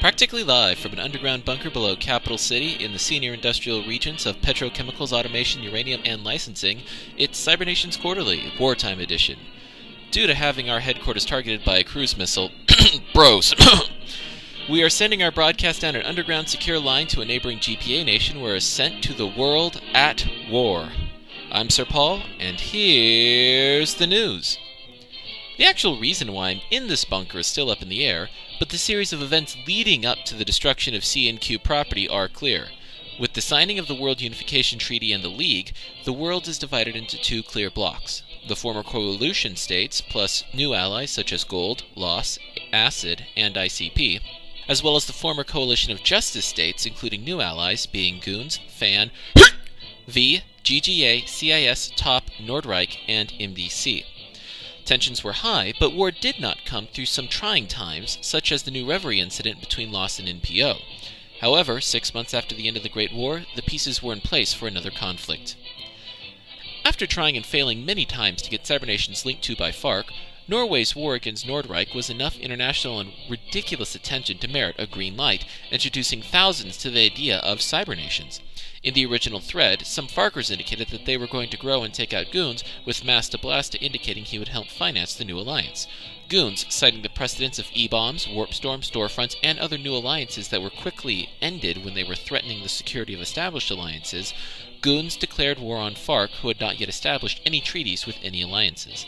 Practically live from an underground bunker below Capital City in the senior industrial regions of petrochemicals, automation, uranium, and licensing, it's Cybernations Quarterly, Wartime Edition. Due to having our headquarters targeted by a cruise missile, bros, we are sending our broadcast down an underground secure line to a neighboring GPA nation where it is sent to the world at war. I'm Sir Paul, and here's the news. The actual reason why I'm in this bunker is still up in the air, but the series of events leading up to the destruction of CNQ property are clear. With the signing of the World Unification Treaty and the League, the world is divided into two clear blocks. The former coalition states, plus new allies such as Gold, Loss, Acid, and ICP, as well as the former coalition of justice states, including new allies being Goons, FAN, V, GGA, CIS, TOP, Nordreich, and MDC. Tensions were high, but war did not come through some trying times, such as the New Reverie incident between Loss and NPO. However, 6 months after the end of the Great War, the pieces were in place for another conflict. After trying and failing many times to get Cybernations linked to by FARC, Norway's war against Nordreich was enough international and ridiculous attention to merit a green light, introducing thousands to the idea of Cybernations. In the original thread, some FARCers indicated that they were going to grow and take out Goons, with Master Blasta indicating he would help finance the new alliance. Goons, citing the precedents of E-bombs, warp storms, storefronts, and other new alliances that were quickly ended when they were threatening the security of established alliances, Goons declared war on FARC, who had not yet established any treaties with any alliances.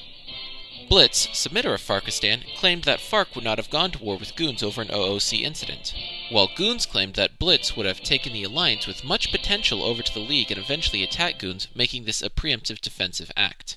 Blitz, submitter of Farkistan, claimed that FARC would not have gone to war with Goons over an OOC incident, while Goons claimed that Blitz would have taken the alliance with much potential over to the League and eventually attacked Goons, making this a preemptive defensive act.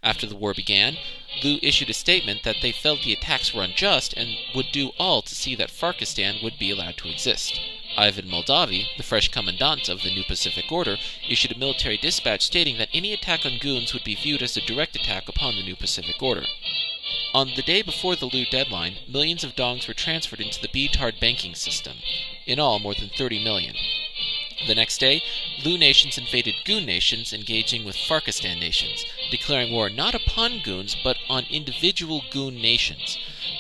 After the war began, Lu issued a statement that they felt the attacks were unjust and would do all to see that Farkistan would be allowed to exist. Ivan Moldavi, the fresh commandant of the New Pacific Order, issued a military dispatch stating that any attack on Goons would be viewed as a direct attack upon the New Pacific Order. On the day before the Lu deadline, millions of dongs were transferred into the B-Tard banking system. In all, more than 30 million. The next day, Lu nations invaded Goon nations, engaging with Farkistan nations, declaring war not upon Goons, but on individual Goon nations.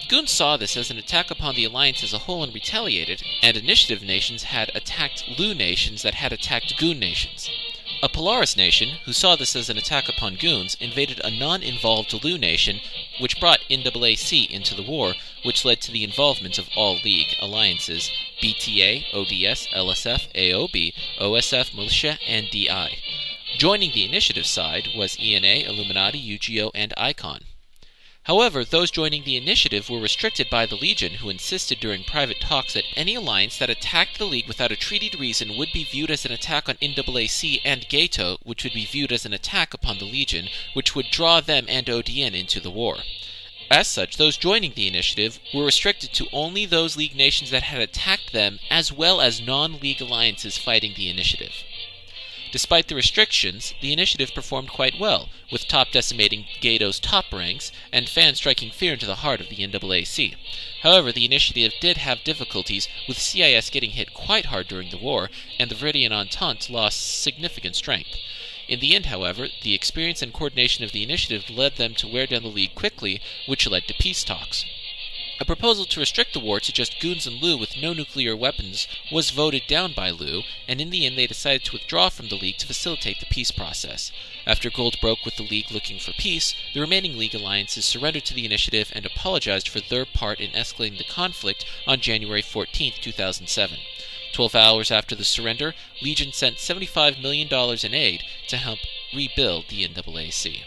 Goons saw this as an attack upon the alliance as a whole and retaliated, and initiative nations had attacked Lu nations that had attacked Goon nations. A Polaris nation, who saw this as an attack upon Goons, invaded a non-involved Lu nation, which brought NAAC into the war, which led to the involvement of all League alliances, BTA, ODS, LSF, AOB, OSF, Militia, and DI. Joining the initiative side was ENA, Illuminati, UGO, and ICON. However, those joining the initiative were restricted by the Legion, who insisted during private talks that any alliance that attacked the League without a treated reason would be viewed as an attack on NAAC and Gato, which would be viewed as an attack upon the Legion, which would draw them and ODN into the war. As such, those joining the initiative were restricted to only those League nations that had attacked them, as well as non-League alliances fighting the initiative. Despite the restrictions, the initiative performed quite well, with Top decimating Gato's top ranks, and Fan striking fear into the heart of the NAAC. However, the initiative did have difficulties, with CIS getting hit quite hard during the war, and the Viridian Entente lost significant strength. In the end, however, the experience and coordination of the initiative led them to wear down the League quickly, which led to peace talks. A proposal to restrict the war to just Goons and Lu with no nuclear weapons was voted down by Lu, and in the end they decided to withdraw from the League to facilitate the peace process. After Gold broke with the League looking for peace, the remaining League alliances surrendered to the initiative and apologized for their part in escalating the conflict on January 14, 2007. 12 hours after the surrender, Legion sent $75 million in aid to help rebuild the NAAC.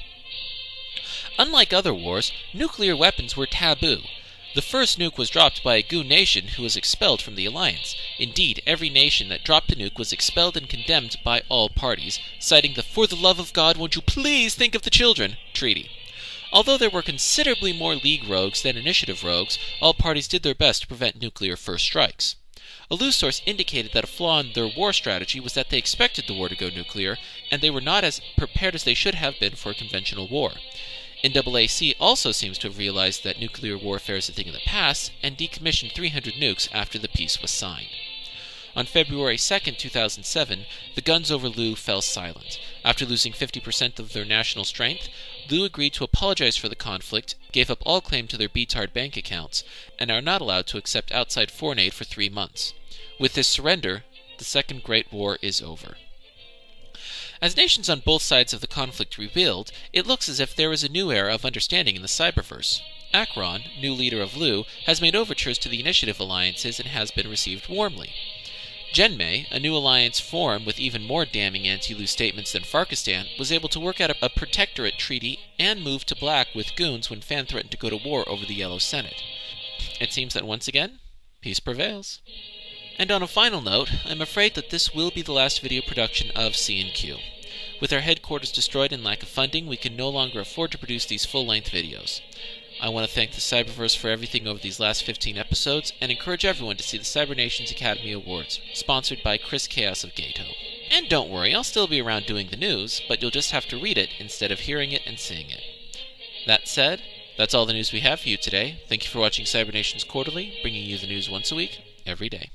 Unlike other wars, nuclear weapons were taboo. The first nuke was dropped by a Goon nation who was expelled from the alliance. Indeed, every nation that dropped a nuke was expelled and condemned by all parties, citing the "for the love of God, won't you please think of the children" treaty. Although there were considerably more League rogues than initiative rogues, all parties did their best to prevent nuclear first strikes. A loose source indicated that a flaw in their war strategy was that they expected the war to go nuclear, and they were not as prepared as they should have been for a conventional war. NAAC also seems to have realized that nuclear warfare is a thing of the past, and decommissioned 300 nukes after the peace was signed. On February 2, 2007, the guns over Lu fell silent. After losing 50% of their national strength, Lu agreed to apologize for the conflict, gave up all claim to their BTARD bank accounts, and are not allowed to accept outside foreign aid for 3 months. With this surrender, the Second Great War is over. As nations on both sides of the conflict rebuild, it looks as if there is a new era of understanding in the cyberverse. Akron, new leader of Lu, has made overtures to the initiative alliances and has been received warmly. Genmei, a new alliance formed with even more damning anti-Lu statements than Farkistan, was able to work out a protectorate treaty and move to black with goons when Fan threatened to go to war over the Yellow Senate. It seems that once again, peace prevails. And on a final note, I'm afraid that this will be the last video production of CNQ. With our headquarters destroyed and lack of funding, we can no longer afford to produce these full-length videos. I want to thank the Cyberverse for everything over these last 15 episodes, and encourage everyone to see the Cybernations Academy Awards, sponsored by Chris Chaos of Gato. And don't worry, I'll still be around doing the news, but you'll just have to read it instead of hearing it and seeing it. That said, that's all the news we have for you today. Thank you for watching Cybernations Quarterly, bringing you the news once a week, every day.